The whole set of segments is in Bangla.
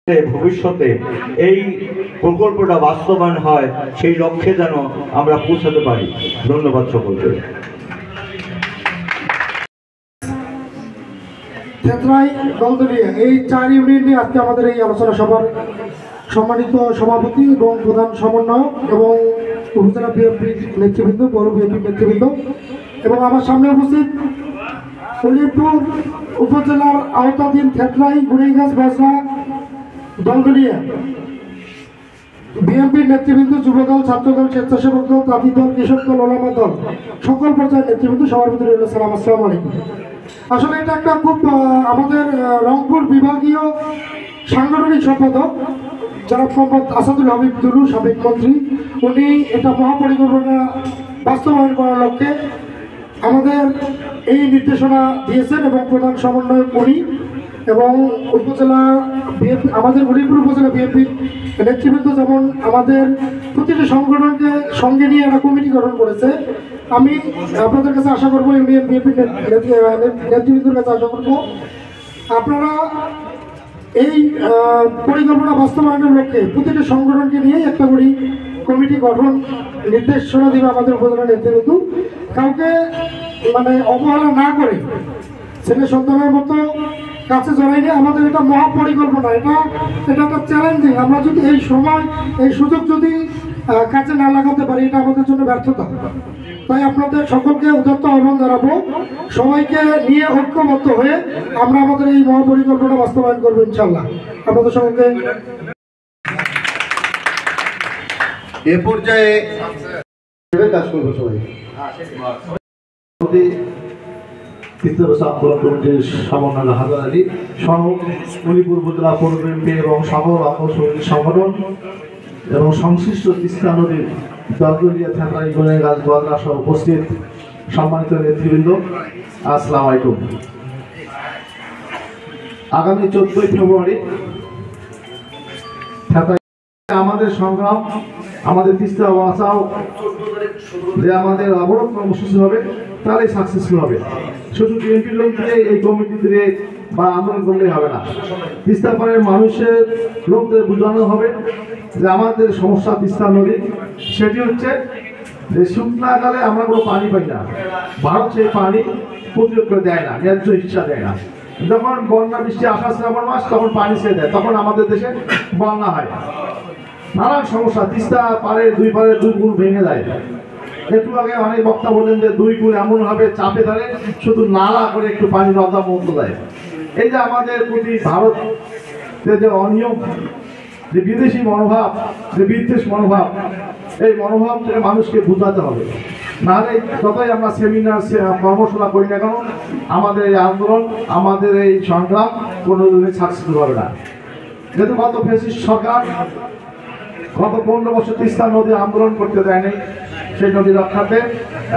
ভবিষ্যতে এই প্রকল্পটা বাস্তবায়ন হয়, সেই লক্ষ্যে যেন আমরা পৌঁছাতে পারি। ধন্যবাদ সকলকে। থেতরাই দলদলিয়া এই 4 ইউনিট নিয়ে আজকে আমাদের এই আলোচনা সভার সম্মানিত সভাপতি এবং প্রধান সমন্বয়ক এবং উপজেলা বিএনপি নেতৃবৃন্দ, পৌর বিএনপি নেতৃবৃন্দ এবং আমার সামনে উপস্থিত উলিপুর উপজেলার আওতাধীন থেতরাই, গুড়িগাছ, বাজরা, দলদলিয়া বিএনপির নেতৃবৃন্দ, যুবদল, ছাত্রদল, স্বেচ্ছাসেবক দল, তাঁতি দল, কৃষক দল, ওলামা দল, সকল পর্যায়ের নেতৃবৃন্দ, সবার ভিতরে সালাম, আসসালামু আলাইকুম। আসলে এটা একটা খুব আমাদের রংপুর বিভাগীয় সাংগঠনিক সম্পাদক জনাব মোহাম্মদ আসাদুল হাবিব দুলু, সাবেক মন্ত্রী, উনি এটা মহাপরিকল্পনা বাস্তবায়ন করার লক্ষ্যে আমাদের এই নির্দেশনা দিয়েছেন এবং প্রধান সমন্বয়ক উনি এবং উপজেলা বিএনপি, আমাদের উলিপুর উপজেলা বিএনপির নেতৃবৃন্দ যেমন আমাদের প্রতিটি সংগঠনকে সঙ্গে নিয়ে একটা কমিটি গঠন করেছে। আমি আপনাদের কাছে আশা করবো, ইউনিয়ন বিএনপির নেতৃবৃন্দের কাছে আশা করবো, আপনারা এই পরিকল্পনা বাস্তবায়নের লক্ষ্যে প্রতিটি সংগঠনকে নিয়ে একটা করে কমিটি গঠন নির্দেশনা দেবে আমাদের উপজেলা নেতৃবৃন্দ। কাউকে অবহেলা না করে ছেলে সন্তানের মতো কাছে জড়াই নিয়ে আমাদের এটা মহাপরিকল্পনা, এটা একটা চ্যালেঞ্জিং। আমরা যদি এই সময় এই সুযোগ যদি কাজে না লাগাতে পারি, এটা আমাদের জন্য ব্যর্থতা। তাই আপনাদের সকলকে উদাত্ত আহ্বান জানাবো, সবাইকে নিয়ে ঐক্যবদ্ধ হয়ে আমরা আমাদের এই মহাপরিকল্পনা বাস্তবায়ন করবো ইনশাল্লাহ। আপনাদের সকলকে এ পর্যায়ে কাজ করবো সবাই। সমন্বয় হাজার আলী সহ উলিপুর উপজেলা পৌর বিএনপি এবং সকল সংগঠন এবং সংশ্লিষ্ট তিস্তা নদীর দলদলিয়া, থেতরাই, গুড়িগাছ, বাজরা সহ উপস্থিত সম্মানিত নেতৃবৃন্দ, আসসালামু আলাইকুম। আগামী 14ই ফেব্রুয়ারি আমাদের সংগ্রাম, আমাদের তিস্তা বাঁচাও যে আমাদের অবরোধ কর্মসূচি হবে, তাহলেই সাকসেসফুল হবে। শুধু বিএনপির লোক দিয়ে এই কমিটি দিয়ে বা আন্দোলন করলেই হবে না। তিস্তা পাড়ের মানুষের লোকদের বোঝানো হবে যে আমাদের সমস্যা তিস্তা নদী, সেটি হচ্ছে যে শুকনাকালে আমরা কোনো পানি পাই না, ভারত সেই পানি প্রতিরোধ করে দেয় না, ন্যায্য হিসা দেয় না। যখন বন্যা বৃষ্টি আসা শ্রাবণ মাস, তখন পানি ছেড়ে দেয়, তখন আমাদের দেশে বন্যা হয়। নানান সমস্যা, তিস্তা পাড়ে দুই পাড়ে দুই গুণ ভেঙে যায়। একটু আগে অনেক বক্তা বললেন যে দুই গুণ এমনভাবে চাপে ধরে শুধু নালা করে একটু পানি নদা মতো দেয়। এই যে আমাদের প্রতি ভারত যে অনিয়ম, যে বিদেশি মনোভাব, যে বিদ্বেষ মনোভাব, এই মনোভাব থেকে মানুষকে বোঝাতে হবে। নাহলে যতই আমরা সেমিনার কর্মশালা করি না কেন, আমাদের এই আন্দোলন, আমাদের এই সংগ্রাম কোনো সাকসেসফুল হবে না। যেহেতু গত ফ্যাসিস্ট সরকার গত 15 বছর তিস্তা নদী আন্দোলন করতে দেয়নি, সেই নদী রক্ষাতে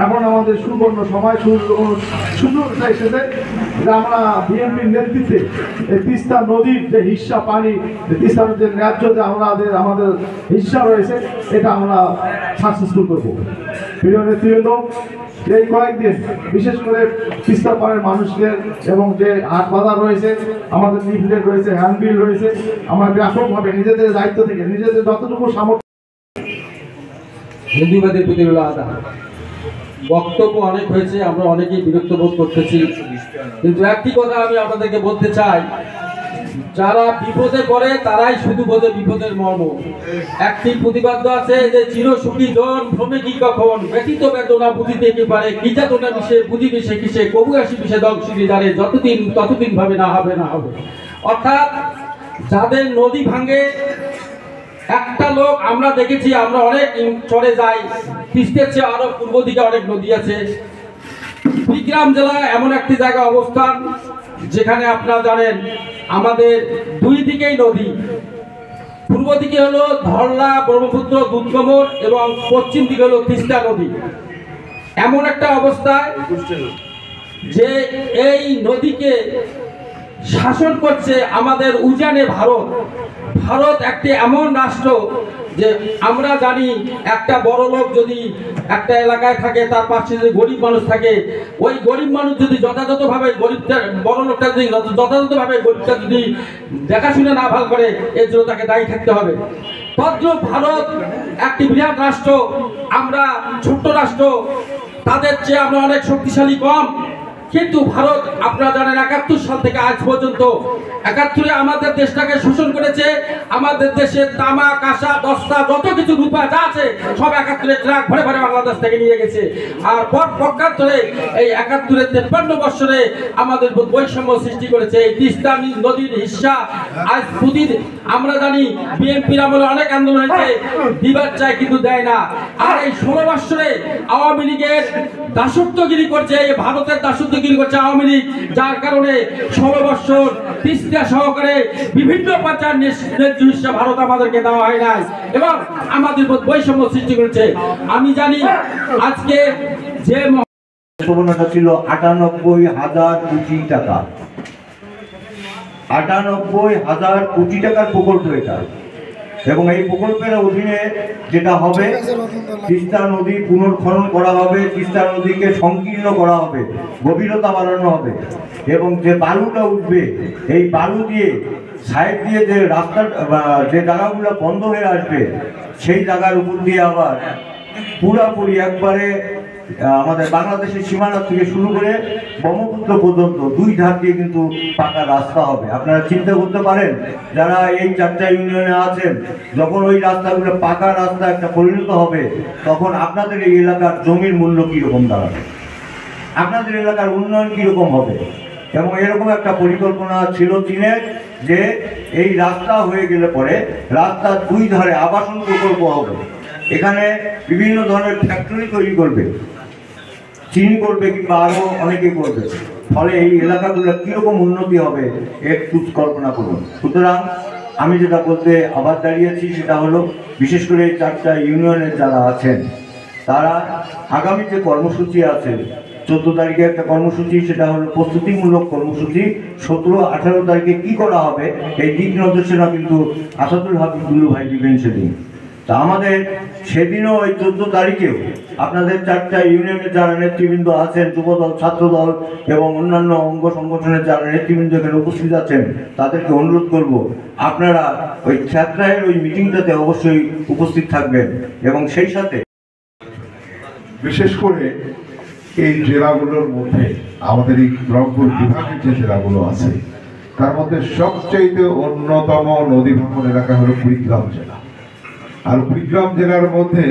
এখন আমাদের সুবর্ণ সময়, সুযোগটা এসেছে যে আমরা বিএনপির নেতৃত্বে এই তিস্তা নদীর যে হিস্সা পানি, তিস্তা নদীর ন্যায্য যে আমাদের হিস্সা রয়েছে, এটা আমরা সাকসেসফুল করবো। প্রিয় নেতৃবৃন্দ, এই কয়েকদিন বিশেষ করে তিস্তা পাড়ের মানুষদের এবং যে হাট বাজার রয়েছে, আমাদের লিফলেট রয়েছে, হ্যান্ডবিল রয়েছে, আমরা ব্যাপকভাবে নিজেদের দায়িত্ব থেকে নিজেদের যতটুকু সামর্থ্য। হিন্দুবাদের প্রতি বক্তব্য অনেক হয়েছে, আমরা অনেকেই বিরক্ত বোধ করতেছি, কিন্তু একটি কথা আমি আপনাদেরকে বলতে চাই, যারা বিপদে পড়ে তারাই শুধু বোঝে বিপদের মর্ম। একটি প্রতিবাদ্য আছে যে চিরসুখী জন ভ্রমে কি কখন, ব্যতীত বেদনা বুঝিতে কি পারে, কি যাতনা মিশে বুঝিবে সে কিসে, কবু আসি বিষে দংশিনী জানে, যতদিন ততদিন ভাবে না হবে না হবে। অর্থাৎ যাদের নদী ভাঙে, একটা লোক আমরা দেখেছি, আমরা অনেক চড়ে যাই, তিস্তার চেয়ে আরো পূর্ব দিকে অনেক নদী আছে। কুড়িগ্রাম জেলা এমন একটি জায়গা অবস্থান যেখানে আপনারা জানেন আমাদের দুই দিকেই নদী, পূর্ব দিকে হলো ধরলা, ব্রহ্মপুত্র, দুধকমর এবং পশ্চিম দিকে হলো তিস্তা নদী। এমন একটা অবস্থায় যে এই নদীকে শাসন করছে আমাদের উজানে ভারত। ভারত একটি এমন রাষ্ট্র যে আমরা জানি একটা বড় লোক যদি একটা এলাকায় থাকে, তার পাশে যদি গরিব মানুষ থাকে, ওই গরিব মানুষ যদি যথাযথভাবে গরিবটা, বড় লোকটা যদি যথাযথভাবে গরিবটা যদি দেখাশুনে না ভালো করে, এর জন্য তাকে দায়ী থাকতে হবে। তদ্রূপ ভারত একটি বিরাট রাষ্ট্র, আমরা ছোট্ট রাষ্ট্র, তাদের চেয়ে আমরা অনেক শক্তিশালী কম। কিন্তু ভারত আপনারা জানেন 71 সাল থেকে আজ পর্যন্ত 71-এ আমাদের দেশটাকে শোষণ করেছে। আমাদের দেশের তামা, কাঁসা, দস্তা, যত কিছু রূপা যা আছে সব 71-এ ট্রাক ভরে ভরে বাংলাদেশ থেকে নিয়ে গেছে। আর পক্ষান্তরে এই 71-এর 53 বছরে আমাদের বৈষম্য সৃষ্টি করেছে। এই তিস্তা নদীর হিস্সা আজ প্রতিদিন আমরা জানি বিএনপির আমলে অনেক আন্দোলন হয়েছে, দিবার চাই কিন্তু দেয় না। আর এই 16 বছরে আওয়ামী লীগের দাসত্বগিরি করছে, এই ভারতের দাসত্বগিরি করছে আওয়ামী লীগ, যার কারণে 16 বছর তিস্তা সহকারে বিভিন্ন পর্যায়ের ন্যায্য হিস্সা ভারত আমাদেরকে দেওয়া হয় নাই এবং আমাদের বৈষম্য সৃষ্টি করেছে। আমি জানি আজকে যে প্রবণতা ছিল 98,000 কোটি টাকা, 98,000 কোটি টাকার প্রকল্প এটা। এবং এই প্রকল্পের অধীনে যেটা হবে, তিস্তা নদী পুনর্খনন করা হবে, তিস্তা নদীকে সংকীর্ণ করা হবে, গভীরতা বাড়ানো হবে এবং যে বালুটা উঠবে এই বালু দিয়ে সাইড দিয়ে যে রাস্তা, যে জায়গাগুলো বন্ধ হয়ে আসবে সেই জায়গার উপর দিয়ে আবার পুরাপুরি একবারে আমাদের বাংলাদেশের সীমানা থেকে শুরু করে ব্রহ্মপুত্র পর্যন্ত 2 ধার দিয়ে কিন্তু পাকা রাস্তা হবে। আপনারা চিন্তা করতে পারেন যারা এই 4টা ইউনিয়নে আছেন, যখন ওই রাস্তাগুলো পাকা রাস্তা একটা পরিণত হবে, তখন আপনাদের এই এলাকার জমির মূল্য কীরকম দাঁড়াবে, আপনাদের এলাকার উন্নয়ন কীরকম হবে। এবং এরকম একটা পরিকল্পনা ছিল চীনের, যে এই রাস্তা হয়ে গেলে পরে রাস্তার 2 ধারে আবাসন প্রকল্প হবে, এখানে বিভিন্ন ধরনের ফ্যাক্টরি তৈরি করবে, চীন করবে কিংবা আরও অনেকে করবে। ফলে এই এলাকাগুলো কীরকম উন্নতি হবে একটু কল্পনা করুন। সুতরাং আমি যেটা বলতে আবার দাঁড়িয়েছি সেটা হলো, বিশেষ করে এই 4টা ইউনিয়নের যারা আছেন তারা আগামী যে কর্মসূচি আছে, 14 তারিখে একটা কর্মসূচি, সেটা হলো প্রস্তুতিমূলক কর্মসূচি। 17-18 তারিখে কি করা হবে এই দিক নির্দেশনা কিন্তু আসাদুল হাবিব দুলু ভাই দিবেন সেদিন। তা আমাদের সেদিনও ওই 14 তারিখেও আপনাদের 4টা ইউনিয়নের যারা নেতৃবৃন্দ আছেন, যুবদল, ছাত্রদল এবং অন্যান্য অঙ্গ সংগঠনের যারা নেতৃবৃন্দ এখানে উপস্থিত আছেন, তাদেরকে অনুরোধ করব আপনারা ওই ছাত্রায়ের ওই মিটিংটাতে অবশ্যই উপস্থিত থাকবেন। এবং সেই সাথে বিশেষ করে এই জেলাগুলোর মধ্যে আমাদের এই রংপুর বিভাগের যে জেলাগুলো আছে তার মধ্যে সবচেয়ে অন্যতম নদী ভাঙন এলাকা হলো কুড়িগ্রাম জেলা। আর কুড়িগ্রাম জেলার মধ্যে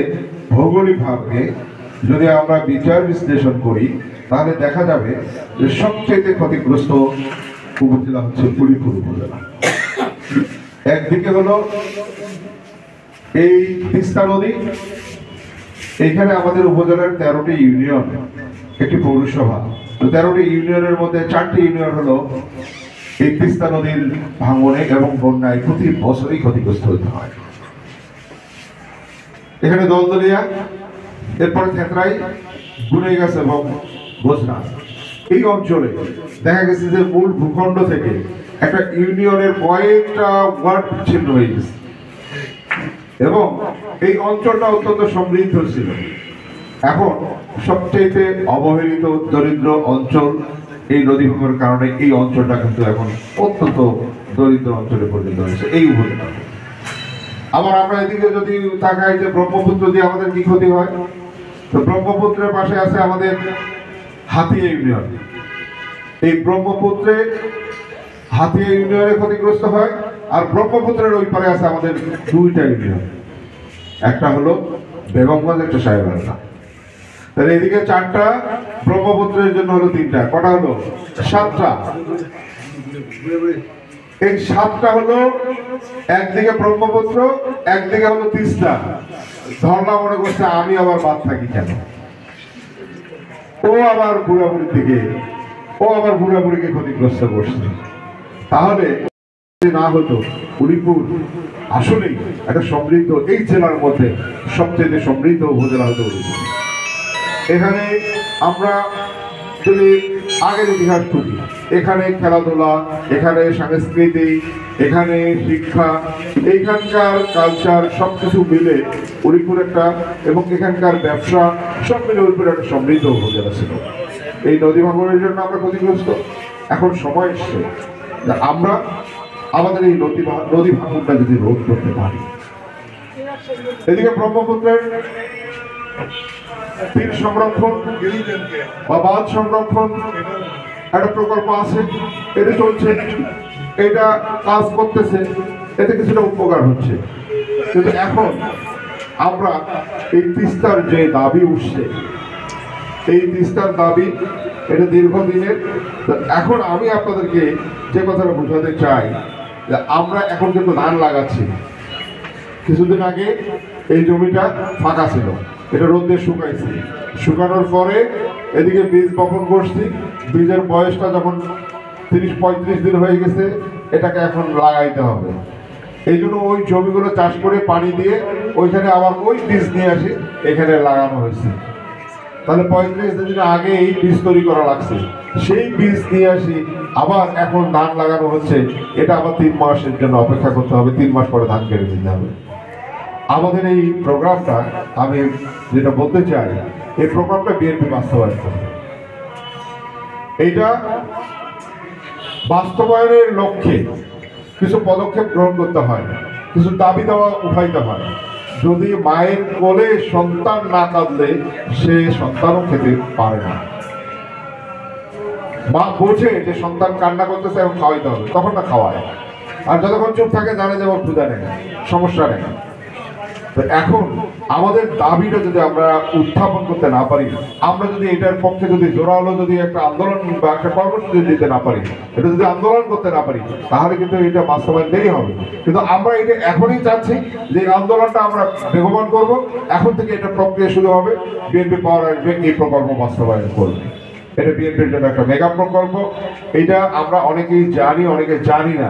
ভৌগোলিকভাবে যদি আমরা বিচার বিশ্লেষণ করি তাহলে দেখা যাবে যে সবচেয়ে ক্ষতিগ্রস্ত উপজেলা হচ্ছে কুড়িপুর উপজেলা। একদিকে হলো এই তিস্তা নদী, এইখানে আমাদের উপজেলার 13টি ইউনিয়ন, একটি পৌরসভা। তো 13টি ইউনিয়নের মধ্যে 4টি ইউনিয়ন হলো এই তিস্তা নদীর ভাঙনে এবং বন্যায় প্রতি বছরই ক্ষতিগ্রস্ত হতে হয়। এখানে দলদলিয়া, এরপরে থেতরাই, গুনেগাছ এবং গোজরা, এই অঞ্চলে দেখা গেছে যে মূল ভূখণ্ড থেকে একটা ইউনিয়নের কয়েকটা ওয়ার্ড বিচ্ছিন্ন হয়ে গেছে এবং এই অঞ্চলটা অত্যন্ত সমৃদ্ধ ছিল। এখন সবচেয়ে অবহেলিত দরিদ্র অঞ্চল এই নদী ভাঙনের কারণে এই অঞ্চলটা কিন্তু এখন অত্যন্ত দরিদ্র অঞ্চলে পরিণত হয়েছে এই উপজেলা। আবার আমরা এদিকে যদি তাকাই যে ব্রহ্মপুত্র দিয়ে আমাদের কি ক্ষতি হয়, তো ব্রহ্মপুত্রের পাশে আছে আমাদের হাতিয়া ইউনিয়ন। এই ব্রহ্মপুত্রে হাতিয়া ইউনিয়নে ক্ষতিগ্রস্ত হয়, আর ব্রহ্মপুত্রের ওই পারে আছে আমাদের 2টা ইউনিয়ন, একটা হলো বেগমগঞ্জ, একটা সাহেবান্না। তাহলে এদিকে 4টা, ব্রহ্মপুত্রের জন্য হলো 3টা, কটা হলো 7টা। এই 7টা হলো একদিকে ব্রহ্মপুত্র, একদিকে হলো তিস্তা। ধর্ণা মনে করছে আমি আবার বাদ থাকি কেন, ও আবার বুড়াবুড়ির দিকে, ও আবার বুড়াবুড়িকে ক্ষতিগ্রস্ত করছে। তাহলে না হতো উলিপুর আসলেই একটা সমৃদ্ধ, এই জেলার মধ্যে সবচেয়ে সমৃদ্ধ উপজেলা হতো উলিপুর। এখানে আমরা যদি আগের ইতিহাস খুঁজি এখানে খেলাধুলা, এখানে সংস্কৃতি, এখানে শিক্ষা, এইখানকার কালচার সবকিছু মিলে উলিপুর একটা, এবং এখানকার ব্যবসা সব মিলে উলিপুর একটা সমৃদ্ধ উপজেলা ছিল। এই নদী ভাঙনের জন্য আমরা ক্ষতিগ্রস্ত। এখন সময় এসছে যে আমরা আমাদের এই নদী ভাঙনটা যদি রোধ করতে পারি। এদিকে ব্রহ্মপুত্রের তীর সংরক্ষণ বা বাঁধ সংরক্ষণ একটা প্রকল্প আছে, এটা চলছে, এটা কাজ করতেছে, এতে কিছুটা উপকার হচ্ছে। কিন্তু এখন আমরা এই তিস্তার যে দাবি উঠছে, এই তিস্তার দাবি এটা দীর্ঘদিনের। এখন আমি আপনাদেরকে যে কথাটা বোঝাতে চাই যে আমরা এখন কিন্তু ধান লাগাচ্ছি। কিছুদিন আগে এই জমিটা ফাঁকা ছিল, এটা রোদে শুকাইছি, শুকানোর পরে এদিকে বীজ বপন করছি। বীজের বয়সটা যখন 30-35 দিন হয়ে গেছে, এটাকে এখন লাগাইতে হবে। এই জন্য ওই জমিগুলো চাষ করে পানি দিয়ে ওইখানে আবার ওই বীজ নিয়ে আসি এখানে লাগানো হয়েছে। তাহলে 35 দিন আগে এই বীজ তৈরি করা লাগছে, সেই বীজ নিয়ে আসি আবার এখন ধান লাগানো হচ্ছে। এটা আবার 3 মাসের জন্য অপেক্ষা করতে হবে, 3 মাস পরে ধান কেটে দিতে হবে। আমাদের এই প্রোগ্রামটা, আমি যেটা বলতে চাই, এই প্রোগ্রামটা বিএনপি বাস্তবায়ন করবে। এইটা বাস্তবায়নের লক্ষ্যে কিছু পদক্ষেপ গ্রহণ করতে হয়, কিছু দাবি দেওয়া উঠাইতে হয়। যদি মায়ের কোলে সন্তান না কাঁদলে সে সন্তানও খেতে পারে না। মা বোঝে যে সন্তান কান্না করতেছে এবং খাওয়াইতে হবে, তখন না খাওয়ায়। আর যতক্ষণ চুপ থাকে জানে যে ওর ক্ষুধা নেই, সমস্যা নেই। তো এখন আমাদের দাবিটা যদি আমরা উত্থাপন করতে না পারি, আমরা যদি এটার পক্ষে যদি জোরালো যদি একটা আন্দোলন বা একটা কর্মসূচি দিতে না পারি, এটা যদি আন্দোলন করতে না পারি, তাহলে কিন্তু এটা বাস্তবায়ন দেরি হবে। কিন্তু আমরা এটা এখনই চাচ্ছি যে আন্দোলনটা আমরা বেগবান করব। এখন থেকে এটা প্রক্রিয়া শুরু হবে, বিএনপি পাওয়ার আসবে, এই প্রকল্প বাস্তবায়ন করবে। এটা বিএনপির জন্য একটা মেগা প্রকল্প। এটা আমরা অনেকেই জানি, অনেকে জানি না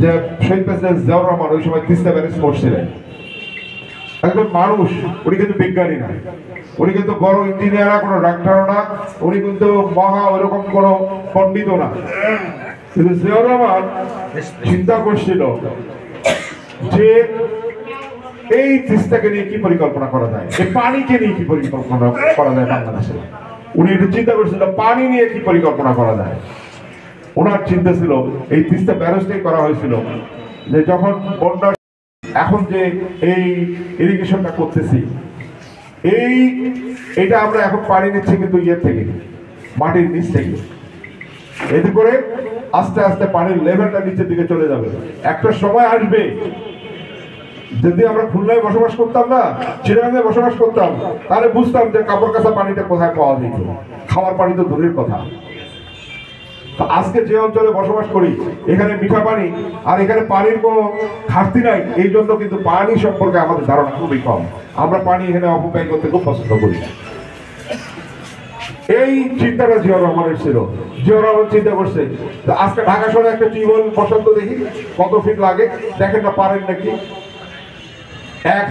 যে শহীদ প্রেসিডেন্ট জিয়াউর রহমান ওই সময় তিস্তা ব্যারেজ করছিলেন। একজন মানুষ, উনি কিন্তু বিজ্ঞানী না, উনি কিন্তু বড় ইঞ্জিনিয়ার না, কোনো ডাক্তারও না, উনি কিন্তু মহা ওইরকম কোনো পণ্ডিতও না। কিন্তু জিয়াউর রহমান চিন্তা করছিল যে এই তিস্তাকে নিয়ে কি পরিকল্পনা করা যায়, এই পানিকে নিয়ে কি পরিকল্পনা করা যায় বাংলাদেশে। উনি একটু চিন্তা করছিল পানি নিয়ে কি পরিকল্পনা করা যায়। ওনার চিন্তা ছিল এই তিস্তা ব্যারেজটাই করা হয়েছিল যে যখন বন্যা, এখন যে এই ইরিগেশনটা করতেছি, এটা আমরা এখন পানি নিচ্ছি কিন্তু ইয়ে থেকে, মাটির নিচ থেকে। এতে করে আস্তে আস্তে পানির লেভেলটা নিচের দিকে চলে যাবে। একটা সময় আসবে, যদি আমরা খুলনায় বসবাস করতাম না, চিটাগাঙ্গে বসবাস করতাম, তাহলে বুঝতাম যে কাপড় কাচা পানিটা কোথায় পাওয়া যেত, খাওয়ার পানি তো দূরের কথা। আজকে যে অঞ্চলে বসবাস করি, এখানে মিঠা পানি আর এখানে পানির কোনো ঘাটতি নাই। এই জন্য কিন্তু পানি সম্পর্কে আমাদের ধারণা খুবই কম। আমরা পানি এখানে অপব্যয় করতে খুব পছন্দ করি। এই চিন্তাটা জিয়াউর রহমানের ছিল। জিয়াউর রহমান চিন্তা করছে আজকে ঢাকা শহরে একটা টিউবওয়েল বসন্ত দেখি কত ফিট লাগে, দেখেন না পারেন নাকি।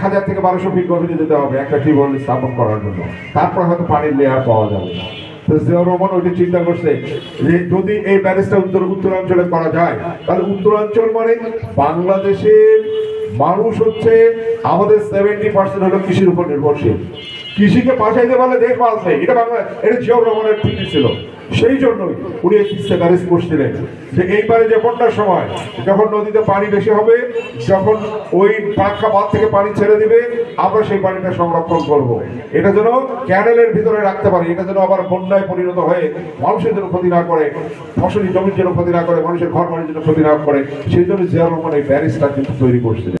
1000 থেকে 1200 ফিট গভীরে যেতে হবে একটা টিউবওয়েল স্থাপন করার জন্য, তারপর হয়তো পানির লেয়ার পাওয়া যাবে। জিয়াউর রহমান ওইটা চিন্তা করছে যে যদি এই ব্যারেজটা উত্তরাঞ্চলে করা যায়, তাহলে উত্তরাঞ্চল মানে বাংলাদেশের মানুষ হচ্ছে আমাদের 70% হলো কৃষির উপর নির্ভরশীল। কৃষিকে বাঁচাইতে পারলে দেশ বাঁচবে, এটা বাংলা, এটা জিয়াউর রহমানের থিওরি ছিল। সেই জন্যই উনি এই তিস্তা ব্যারেজ করছিলেন যে এইবারে যে বন্যার সময় যখন নদীতে পানি বেশি হবে, যখন ওই পাঁচটা বাঁধ থেকে পানি ছেড়ে দিবে, আমরা সেই পানিটা সংরক্ষণ করব। এটা যেন ক্যানেলের ভিতরে রাখতে পারি, এটা যেন আবার বন্যায় পরিণত হয়ে মানুষের জন্য ক্ষতি না করে, ফসলি জমির জন্য ক্ষতি না করে, মানুষের ঘর বাড়ির জন্য ক্ষতি না করে। সেই জন্য জিয়াউর রহমান এই ব্যারেজটা কিন্তু তৈরি করছিলেন।